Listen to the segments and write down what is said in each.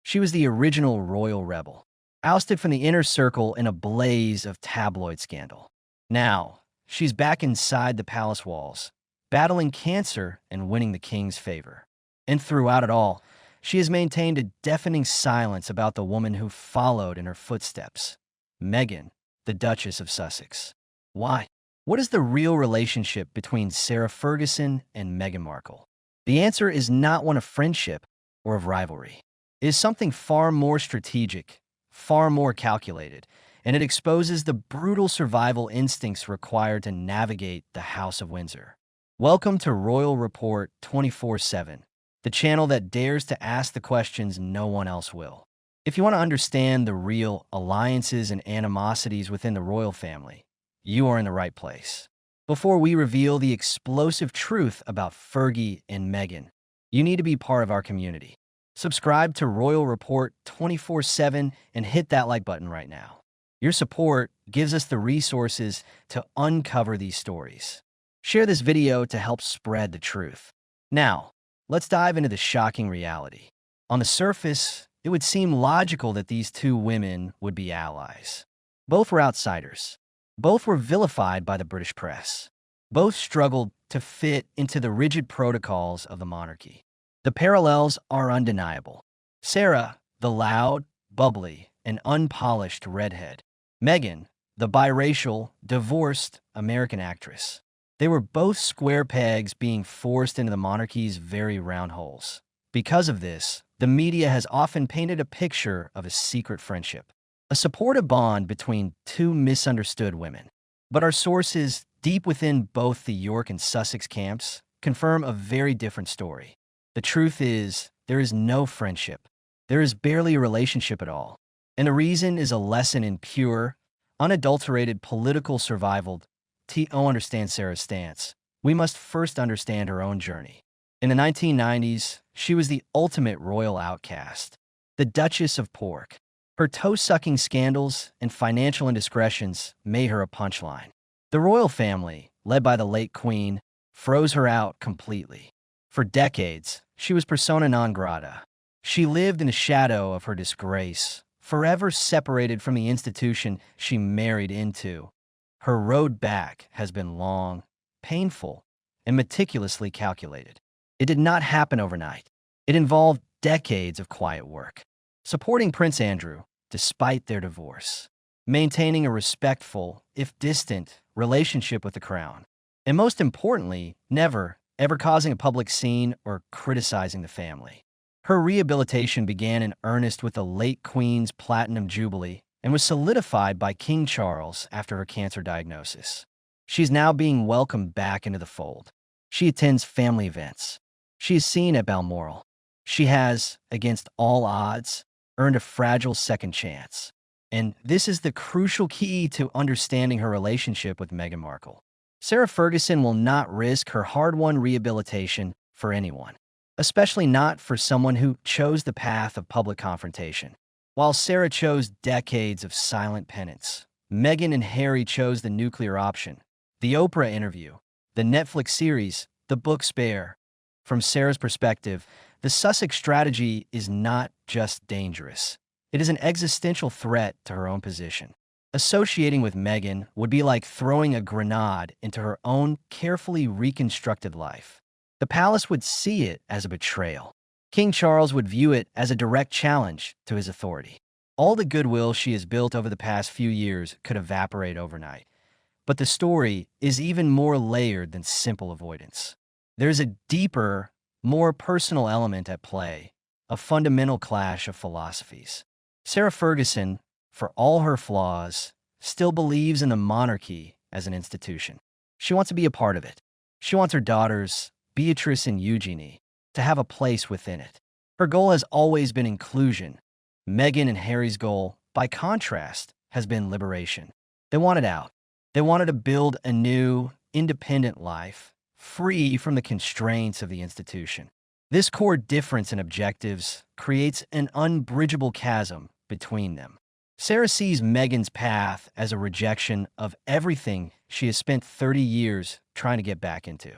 She was the original royal rebel, ousted from the inner circle in a blaze of tabloid scandal. Now, she's back inside the palace walls, battling cancer and winning the king's favor. And throughout it all, she has maintained a deafening silence about the woman who followed in her footsteps, Meghan, the Duchess of Sussex. Why? What is the real relationship between Sarah Ferguson and Meghan Markle? The answer is not one of friendship or of rivalry. It is something far more strategic, far more calculated, and it exposes the brutal survival instincts required to navigate the House of Windsor. Welcome to Royal Report 24/7, the channel that dares to ask the questions no one else will. If you want to understand the real alliances and animosities within the royal family, you are in the right place. Before we reveal the explosive truth about Fergie and Meghan, you need to be part of our community. Subscribe to Royal Report 24/7 and hit that like button right now. Your support gives us the resources to uncover these stories. Share this video to help spread the truth. Now, let's dive into the shocking reality. On the surface, it would seem logical that these two women would be allies. Both were outsiders. Both were vilified by the British press. Both struggled to fit into the rigid protocols of the monarchy. The parallels are undeniable. Sarah, the loud, bubbly, and unpolished redhead. Meghan, the biracial, divorced American actress. They were both square pegs being forced into the monarchy's very round holes. Because of this, the media has often painted a picture of a secret friendship, a supportive bond between two misunderstood women. But our sources, deep within both the York and Sussex camps, confirm a very different story. The truth is, there is no friendship. There is barely a relationship at all. And the reason is a lesson in pure, unadulterated political survival. To understand Sarah's stance, we must first understand her own journey. In the 1990s, she was the ultimate royal outcast, the Duchess of York. Her toe-sucking scandals and financial indiscretions made her a punchline. The royal family, led by the late Queen, froze her out completely. For decades, she was persona non grata. She lived in the shadow of her disgrace, forever separated from the institution she married into. Her road back has been long, painful, and meticulously calculated. It did not happen overnight. It involved decades of quiet work, supporting Prince Andrew despite their divorce, maintaining a respectful, if distant, relationship with the crown, and most importantly, never, ever causing a public scene or criticizing the family. Her rehabilitation began in earnest with the late Queen's Platinum Jubilee and was solidified by King Charles after her cancer diagnosis. She's now being welcomed back into the fold. She attends family events. She is seen at Balmoral. She has, against all odds, earned a fragile second chance. And this is the crucial key to understanding her relationship with Meghan Markle. Sarah Ferguson will not risk her hard-won rehabilitation for anyone, especially not for someone who chose the path of public confrontation. While Sarah chose decades of silent penance, Meghan and Harry chose the nuclear option, the Oprah interview, the Netflix series, the book Spare. From Sarah's perspective, the Sussex strategy is not just dangerous. It is an existential threat to her own position. Associating with Meghan would be like throwing a grenade into her own carefully reconstructed life. The palace would see it as a betrayal. King Charles would view it as a direct challenge to his authority. All the goodwill she has built over the past few years could evaporate overnight. But the story is even more layered than simple avoidance. There's a deeper, more personal element at play, a fundamental clash of philosophies. Sarah Ferguson, for all her flaws, still believes in the monarchy as an institution. She wants to be a part of it. She wants her daughters, Beatrice and Eugenie, to have a place within it. Her goal has always been inclusion. Meghan and Harry's goal, by contrast, has been liberation. They wanted out. They wanted to build a new, independent life, free from the constraints of the institution. This core difference in objectives creates an unbridgeable chasm between them. Sarah sees Meghan's path as a rejection of everything she has spent 30 years trying to get back into.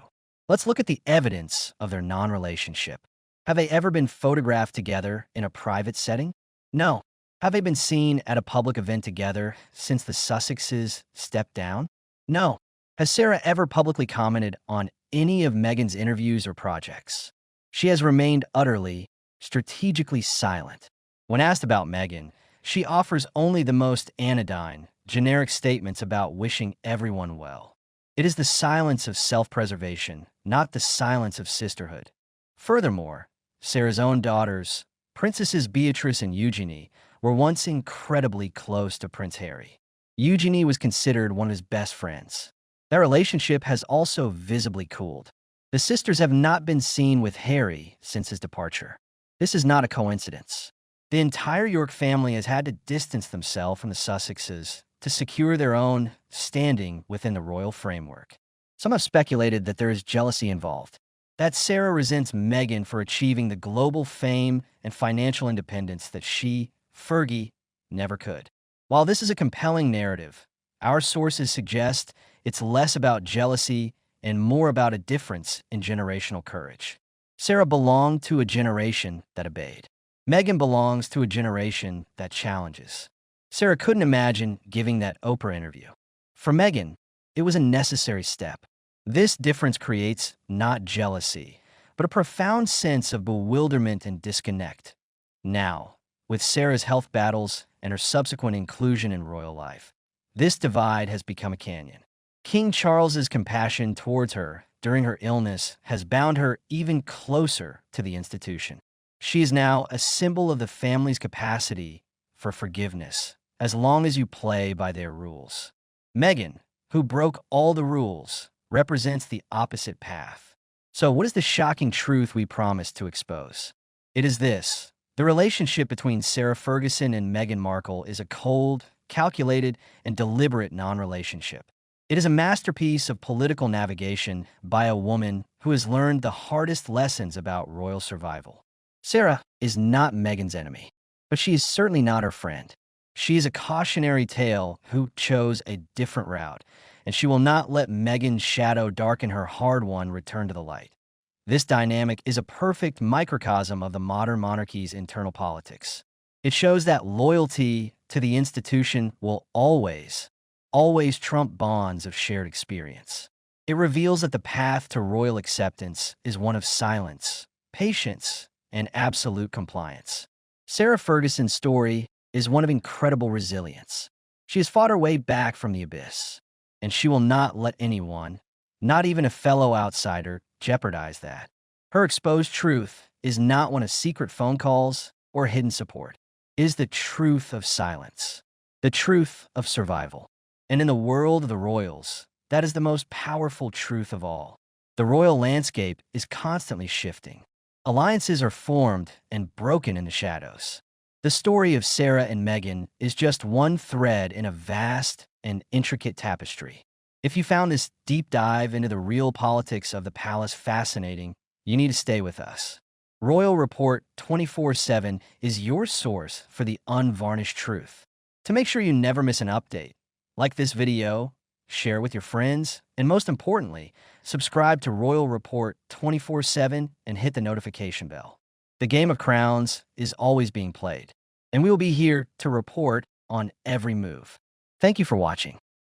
Let's look at the evidence of their non-relationship. Have they ever been photographed together in a private setting? No. Have they been seen at a public event together since the Sussexes stepped down? No. Has Sarah ever publicly commented on any of Meghan's interviews or projects? She has remained utterly, strategically silent. When asked about Meghan, she offers only the most anodyne, generic statements about wishing everyone well. It is the silence of self-preservation, not the silence of sisterhood. Furthermore, Sarah's own daughters, Princesses Beatrice and Eugenie, were once incredibly close to Prince Harry. Eugenie was considered one of his best friends. Their relationship has also visibly cooled. The sisters have not been seen with Harry since his departure. This is not a coincidence. The entire York family has had to distance themselves from the Sussexes to secure their own standing within the royal framework. Some have speculated that there is jealousy involved, that Sarah resents Meghan for achieving the global fame and financial independence that she, Fergie, never could. While this is a compelling narrative, our sources suggest it's less about jealousy and more about a difference in generational courage. Sarah belonged to a generation that obeyed. Meghan belongs to a generation that challenges. Sarah couldn't imagine giving that Oprah interview. For Meghan, it was a necessary step. This difference creates not jealousy, but a profound sense of bewilderment and disconnect. Now, with Sarah's health battles and her subsequent inclusion in royal life, this divide has become a canyon. King Charles's compassion towards her during her illness has bound her even closer to the institution. She is now a symbol of the family's capacity for forgiveness, as long as you play by their rules. Meghan, who broke all the rules, represents the opposite path. So what is the shocking truth we promised to expose? It is this. The relationship between Sarah Ferguson and Meghan Markle is a cold, calculated, and deliberate non-relationship. It is a masterpiece of political navigation by a woman who has learned the hardest lessons about royal survival. Sarah is not Meghan's enemy, but she is certainly not her friend. She is a cautionary tale who chose a different route, and she will not let Meghan's shadow darken her hard-won return to the light. This dynamic is a perfect microcosm of the modern monarchy's internal politics. It shows that loyalty to the institution will always trump bonds of shared experience. It reveals that the path to royal acceptance is one of silence, patience, and absolute compliance. Sarah Ferguson's story is one of incredible resilience. She has fought her way back from the abyss, and she will not let anyone, not even a fellow outsider, jeopardize that. Her exposed truth is not one of secret phone calls or hidden support. It is the truth of silence, the truth of survival. And in the world of the royals, that is the most powerful truth of all. The royal landscape is constantly shifting. Alliances are formed and broken in the shadows. The story of Sarah and Meghan is just one thread in a vast and intricate tapestry. If you found this deep dive into the real politics of the palace fascinating, you need to stay with us. Royal Report 24/7 is your source for the unvarnished truth. To make sure you never miss an update, like this video, share with your friends, and most importantly, subscribe to Royal Report 24/7 and hit the notification bell. The game of crowns is always being played, and we will be here to report on every move. Thank you for watching.